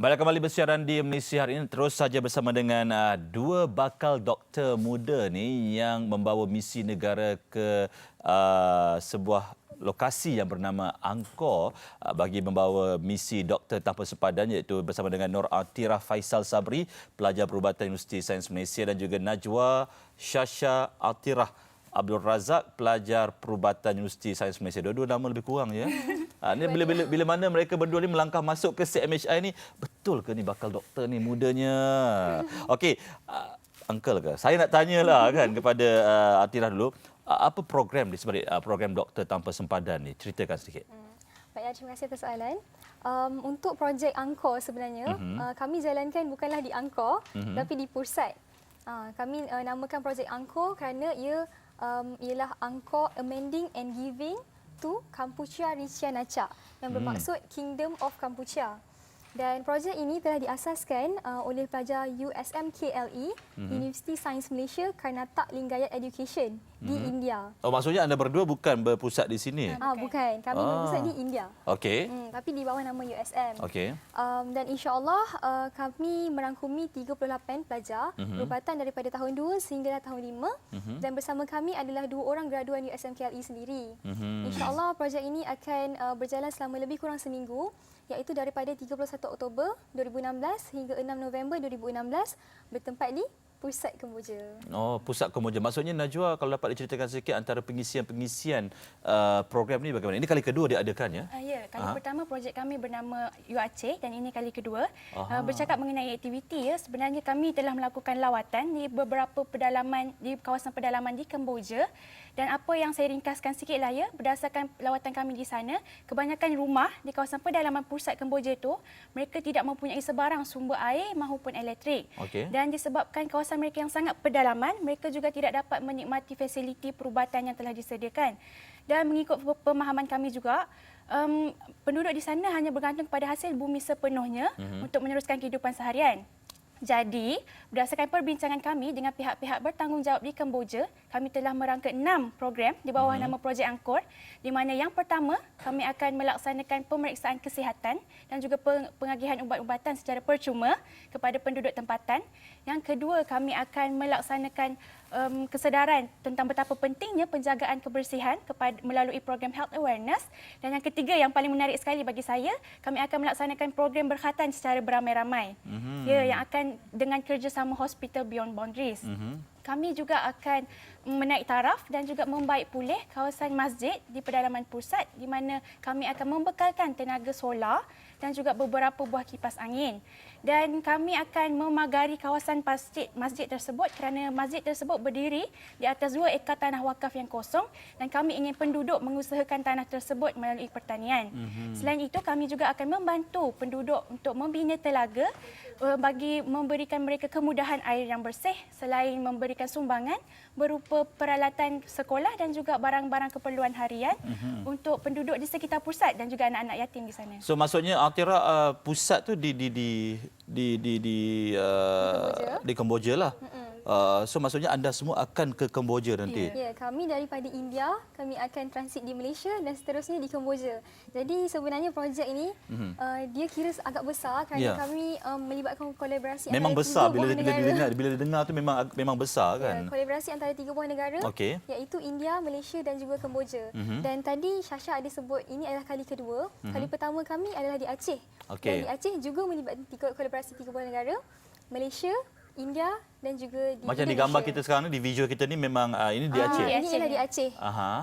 Baiklah, kembali bersiaran di Malaysia hari ini, terus saja bersama dengan dua bakal doktor muda ni yang membawa misi negara ke sebuah lokasi yang bernama Angkor bagi membawa misi doktor tanpa sepadan, iaitu bersama dengan Nur Atirah Faisal Sabri, pelajar perubatan Universiti Sains Malaysia, dan juga Najwa Shasha Atirah Abdul Razak, pelajar perubatan Universiti Sains Malaysia. Dua-dua nama lebih kurang ya. Ni bila mana mereka berdua ni melangkah masuk ke CMHI ni, betul ke ni bakal doktor ni mudanya? Okey, uncle ke? Saya nak tanyalah kan kepada Atirah dulu, apa program di sebalik program doktor tanpa sempadan ni? Ceritakan sedikit. Baik, terima kasih atas soalan. Untuk projek Angkor sebenarnya, kami jalankan bukanlah di Angkor, tapi di Pursat. Kami namakan projek Angkor kerana ia ialah Angkor Amending and Giving to Kampuchea Ritja Nachak, yang bermaksud Kingdom of Kampuchea. Dan projek ini telah diasaskan oleh pelajar USM KLE, Universiti Sains Malaysia, Karnataka Lingayat Education di India. Oh, maksudnya anda berdua bukan berpusat di sini? Bukan. Kami berpusat di India. Okey. Tapi di bawah nama USM. Okey. Dan insya-Allah kami merangkumi 38 pelajar perubatan daripada tahun 2 sehingga tahun 5, dan bersama kami adalah 2 orang graduan USM KLE sendiri. Insya-Allah projek ini akan berjalan selama lebih kurang seminggu, iaitu daripada 31 Oktober 2016 hingga 6 November 2016, bertempat di Pusat Kemboja. Oh, Pusat Kemboja. Maksudnya Najwa, kalau dapat diceritakan sedikit antara pengisian program ni bagaimana? Ini kali kedua diadakan ya? Ya, kali pertama projek kami bernama UACeh dan ini kali kedua. Bercakap mengenai aktiviti, ya, sebenarnya kami telah melakukan lawatan di beberapa pedalaman, di kawasan pedalaman di Kemboja. Dan apa yang saya ringkaskan sikitlah ya, berdasarkan lawatan kami di sana, kebanyakan rumah di kawasan pedalaman Pusat Kemboja itu, mereka tidak mempunyai sebarang sumber air maupun elektrik. Dan disebabkan kawasan mereka yang sangat pedalaman, mereka juga tidak dapat menikmati fasiliti perubatan yang telah disediakan. Dan mengikut pemahaman kami juga, penduduk di sana hanya bergantung kepada hasil bumi sepenuhnya untuk meneruskan kehidupan seharian. Jadi, berdasarkan perbincangan kami dengan pihak-pihak bertanggungjawab di Kemboja, kami telah merangka 6 program di bawah nama Projek Angkor, di mana yang pertama, kami akan melaksanakan pemeriksaan kesihatan dan juga pengagihan ubat-ubatan secara percuma kepada penduduk tempatan. Yang kedua, kami akan melaksanakan kesedaran tentang betapa pentingnya penjagaan kebersihan melalui program health awareness. Dan yang ketiga, yang paling menarik sekali bagi saya, kami akan melaksanakan program berkhatan secara beramai-ramai, ya, yang akan dengan kerjasama Hospital Beyond Boundaries. Kami juga akan menaik taraf dan juga membaik pulih kawasan masjid di pedalaman pusat, di mana kami akan membekalkan tenaga solar dan juga beberapa buah kipas angin. Dan kami akan memagari kawasan masjid tersebut kerana masjid tersebut berdiri di atas 2 ekar tanah wakaf yang kosong, dan kami ingin penduduk mengusahakan tanah tersebut melalui pertanian. Selain itu, kami juga akan membantu penduduk untuk membina telaga bagi memberikan mereka kemudahan air yang bersih, selain memberikan sumbangan berupa peralatan sekolah dan juga barang-barang keperluan harian untuk penduduk di sekitar pusat dan juga anak-anak yatim di sana. So maksudnya Atirah, pusat tu di Kemboja lah. So maksudnya anda semua akan ke Kemboja nanti? Ya, kami daripada India, kami akan transit di Malaysia dan seterusnya di Kemboja. Jadi sebenarnya projek ini dia kira agak besar kerana kami melibatkan kolaborasi memang antara besar 3 buah negara. bila didengar tu memang besar kan? Kolaborasi antara 3 buah negara, iaitu India, Malaysia dan juga Kemboja. Dan tadi Shasha ada sebut ini adalah kali kedua. Kali pertama kami adalah di Aceh. Dan di Aceh juga melibatkan kolaborasi 3 buah negara, Malaysia, India dan juga di macam di gambar kita sekarang ni, di visual kita ni memang ini di Aceh. Ini adalah di Aceh.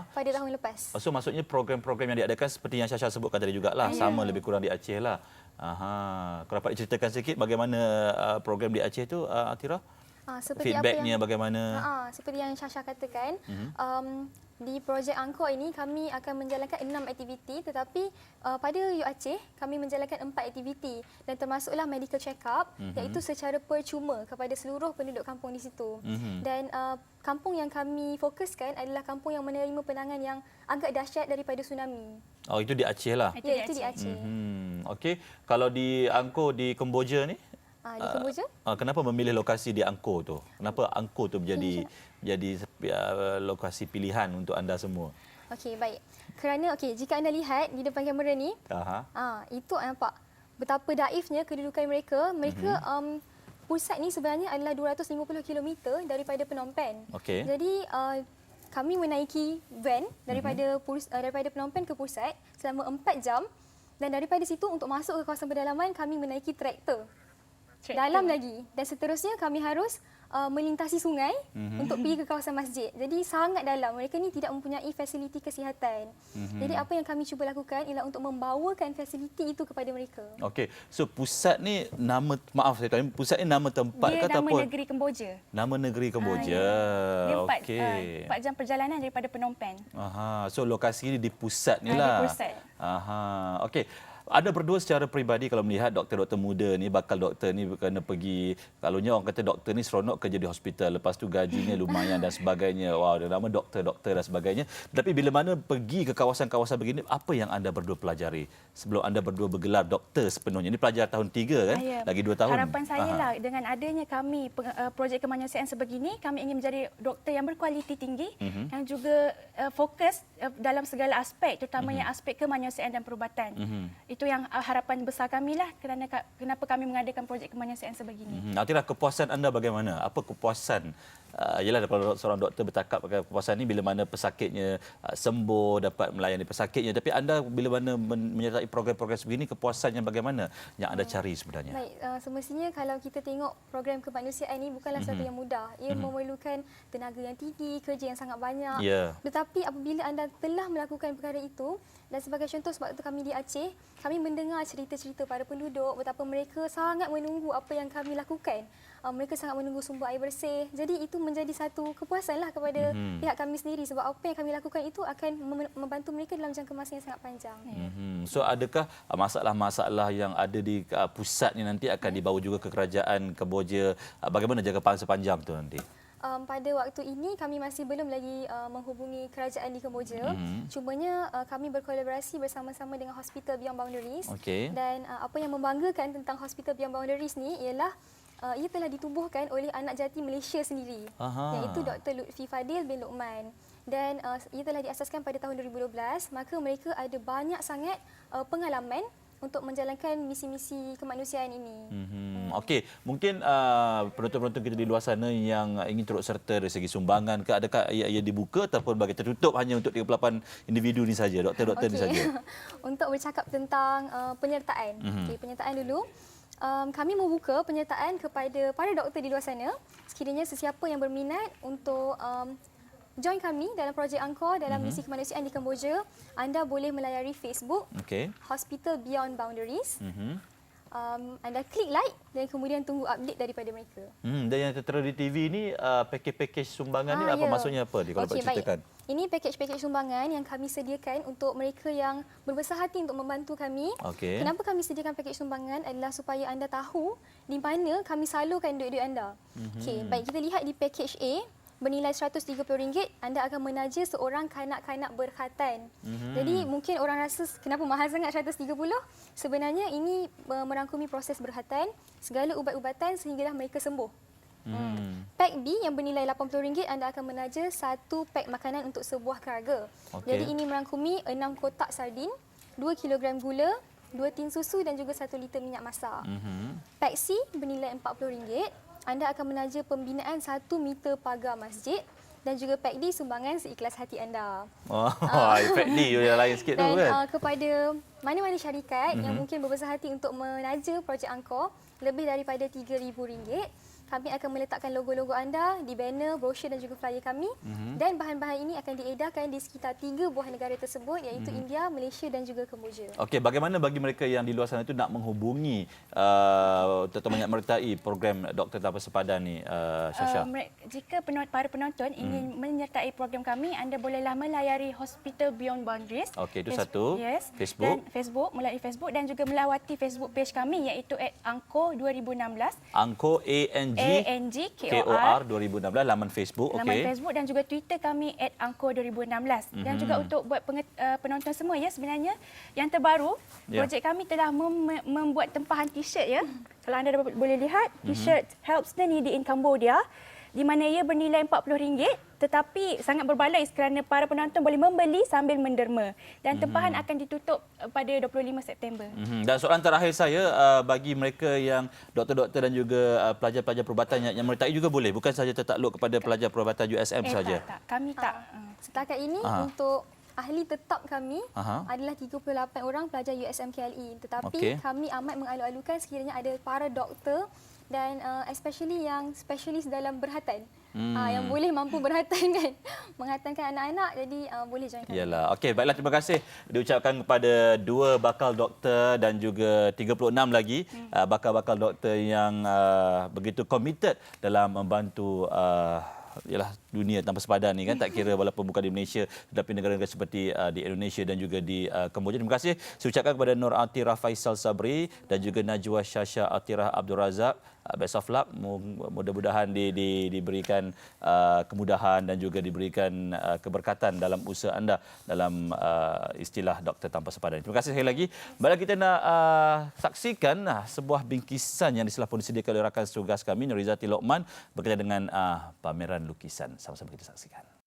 Pada tahun lepas. So maksudnya program-program yang diadakan seperti yang Shasha sebutkan tadi jugalah, sama lebih kurang di Aceh lah. Kalau dapat diceritakan sedikit bagaimana program di Aceh tu, Atirah? Feedbacknya bagaimana? Seperti yang Shasha katakan, di projek Angkor ini kami akan menjalankan 6 aktiviti, tetapi pada UACeh kami menjalankan 4 aktiviti, dan termasuklah medical check-up, iaitu secara percuma kepada seluruh penduduk kampung di situ. Dan kampung yang kami fokuskan adalah kampung yang menerima penanganan yang agak dahsyat daripada tsunami. Oh, itu di Aceh lah? Ya, itu di Aceh. Okey, kalau di Angkor di Kemboja ni? Di Kemboja? Kenapa memilih lokasi di Angkor tu? Kenapa Angkor tu menjadi lokasi pilihan untuk anda semua? Okey, baik. Kerana jika anda lihat di depan kamera ni, itu nampak betapa daifnya kedudukan mereka. Mereka pusat ni sebenarnya adalah 250 km daripada Phnom Penh. Okey. Jadi kami menaiki van daripada Phnom Penh ke pusat selama 4 jam, dan daripada situ untuk masuk ke kawasan pedalaman kami menaiki traktor. Dalam lagi, dan seterusnya kami harus melintasi sungai untuk pergi ke kawasan masjid. Jadi sangat dalam. Mereka ni tidak mempunyai fasiliti kesihatan. Jadi apa yang kami cuba lakukan ialah untuk membawakan fasiliti itu kepada mereka. Okey. So pusat ni pusat ni nama tempat Dia ke nama ataupun negeri Kemboja. nama negeri Kemboja. Dia Okey. 4 jam perjalanan daripada Phnom Penh. Aha, so lokasi ni di pusat ni Di lah. pusat. Aha, okey. Anda berdua secara peribadi kalau melihat doktor-doktor muda ni, bakal doktor ni kena pergi, kalaunya orang kata doktor ni seronok kerja di hospital, lepas tu gajinya lumayan dan sebagainya. Wow, dia nama doktor-doktor dan sebagainya. Tapi bila mana pergi ke kawasan-kawasan begini, apa yang anda berdua pelajari sebelum anda berdua bergelar doktor sepenuhnya? Ini pelajar tahun 3 kan? Ya. Lagi 2 tahun. Harapan saya lah dengan adanya kami projek kemanusiaan sebegini, kami ingin menjadi doktor yang berkualiti tinggi yang juga fokus dalam segala aspek, terutamanya aspek kemanusiaan dan perubatan. Itu yang harapan besar kami lah kenapa kami mengadakan projek kemanusiaan sebegini. Nantilah kepuasan anda bagaimana? Apa kepuasan? Yalah, kalau seorang doktor bercakap kepuasan ni bila mana pesakitnya sembuh, dapat melayani pesakitnya. Tapi anda bila mana menyertai program-program sebegini, kepuasan yang bagaimana yang anda cari sebenarnya? Baik, semestinya kalau kita tengok program kemanusiaan ini bukanlah satu yang mudah. Ia memerlukan tenaga yang tinggi, kerja yang sangat banyak. Ya. Tetapi apabila anda telah melakukan perkara itu, dan sebagai contoh sebab itu kami di Aceh, kami mendengar cerita-cerita para penduduk betapa mereka sangat menunggu apa yang kami lakukan. Mereka sangat menunggu sumber air bersih. Jadi itu menjadi satu kepuasanlah kepada pihak kami sendiri sebab apa yang kami lakukan itu akan membantu mereka dalam jangka masa yang sangat panjang. So adakah masalah-masalah yang ada di pusat ni nanti akan dibawa juga ke kerajaan Kemboja? Bagaimana jangka sepanjang tu nanti? Pada waktu ini kami masih belum lagi menghubungi kerajaan di Kemboja. Cumanya kami berkolaborasi bersama-sama dengan Hospital Beyond Boundaries. Okey. Dan apa yang membanggakan tentang Hospital Beyond Boundaries ni ialah ia telah ditubuhkan oleh anak jati Malaysia sendiri, iaitu Dr. Lutfi Fadil bin Luqman. Dan ia telah diasaskan pada tahun 2012, maka mereka ada banyak sangat pengalaman untuk menjalankan misi-misi kemanusiaan ini. Okey, mungkin penonton-penonton kita di luar sana yang ingin turut serta dari segi sumbangan ke, adakah ia dibuka ataupun bagi tertutup hanya untuk 38 individu ni saja, doktor-doktor ni saja? Untuk bercakap tentang penyertaan. Penyertaan dulu. Kami membuka penyertaan kepada para doktor di luar sana. Sekiranya sesiapa yang berminat untuk join kami dalam projek Angkor dalam misi kemanusiaan di Kemboja, anda boleh melayari Facebook Hospital Beyond Boundaries. Anda klik like dan kemudian tunggu update daripada mereka. Dan yang tertera di TV ni pakej-pakej sumbangan ni apa maksudnya apa dia kalau boleh ceritakan? Baik. Ini pakej-pakej sumbangan yang kami sediakan untuk mereka yang berbesar hati untuk membantu kami. Kenapa kami sediakan pakej sumbangan adalah supaya anda tahu di mana kami salurkan duit-duit anda. Baik, kita lihat di pakej A bernilai RM130, anda akan menaja seorang kanak-kanak berkhatan. Jadi mungkin orang rasa kenapa mahal sangat 130? Sebenarnya ini merangkumi proses berkhatan, segala ubat-ubatan sehinggalah mereka sembuh. Pak B yang bernilai RM80, anda akan menaja satu pak makanan untuk sebuah keluarga. Jadi ini merangkumi 6 kotak sardin, 2 kilogram gula, 2 tin susu dan juga 1 liter minyak masak. Pak C bernilai RM40, anda akan menaja pembinaan 1 meter pagar masjid dan juga Pak D sumbangan seikhlas hati anda. Pak D yang lain sikit tu kan. Dan kepada mana-mana syarikat yang mungkin berbesar hati untuk menaja projek Angkor lebih daripada RM3,000, kami akan meletakkan logo-logo anda di banner, brosur dan juga flyer kami. Dan bahan-bahan ini akan diedarkan di sekitar 3 buah negara tersebut iaitu India, Malaysia dan juga Kemboja. Okey, bagaimana bagi mereka yang di luar sana itu nak menghubungi atau menyertai program Doktor Tanpa Sepadan ni, Syasha? Jika para penonton ingin menyertai program kami, anda bolehlah melayari Hospital Beyond Boundaries. Okey, itu satu. Facebook. Dan Facebook, melalui Facebook dan juga melawati Facebook page kami iaitu @Angkor 2016. Angkor ANGKOR 2016, laman Facebook. Laman Facebook dan juga Twitter kami @Angkor 2016. Dan juga untuk buat penonton semua ya, sebenarnya yang terbaru, projek kami telah membuat tempahan t-shirt ya. Kalau anda boleh lihat, t-shirt Helps the Needy in Cambodia, di mana ia bernilai RM40 tetapi sangat berbaloi kerana para penonton boleh membeli sambil menderma dan tempahan akan ditutup pada 25 September. Dan soalan terakhir saya, bagi mereka yang doktor-doktor dan juga pelajar-pelajar perubatan yang menyertai juga boleh, bukan sahaja tertakluk kepada pelajar perubatan USM saja. Tak. Kami tak. Setakat ini untuk ahli tetap kami adalah 38 orang pelajar USM KLE, tetapi kami amat mengalu-alukan sekiranya ada para doktor dan especially yang spesialis dalam berhatan. Yang boleh mampu berhatan kan, menghatankan anak-anak, jadi boleh join kami. Yalah. Okey, baiklah, terima kasih diucapkan kepada 2 bakal doktor dan juga 36 lagi bakal-bakal doktor yang begitu komited dalam membantu ialah dunia tanpa sepadan ni kan, tak kira walaupun bukan di Malaysia tetapi negara-negara seperti di Indonesia dan juga di Kemboja. Terima kasih saya ucapkan kepada Nur Atirah Faisal Sabri dan juga Najwa Syasha Atirah Abdul Razak. Best of luck, mudah-mudahan diberikan kemudahan dan juga diberikan keberkatan dalam usaha anda dalam istilah doktor tanpa sepadan. Terima kasih sekali lagi. Baiklah, kita nak saksikan sebuah bingkisan yang telah pun disediakan oleh rakan tugas kami Nurizati Lokman berkaitan dengan pameran lukisan. Sama-sama kita saksikan.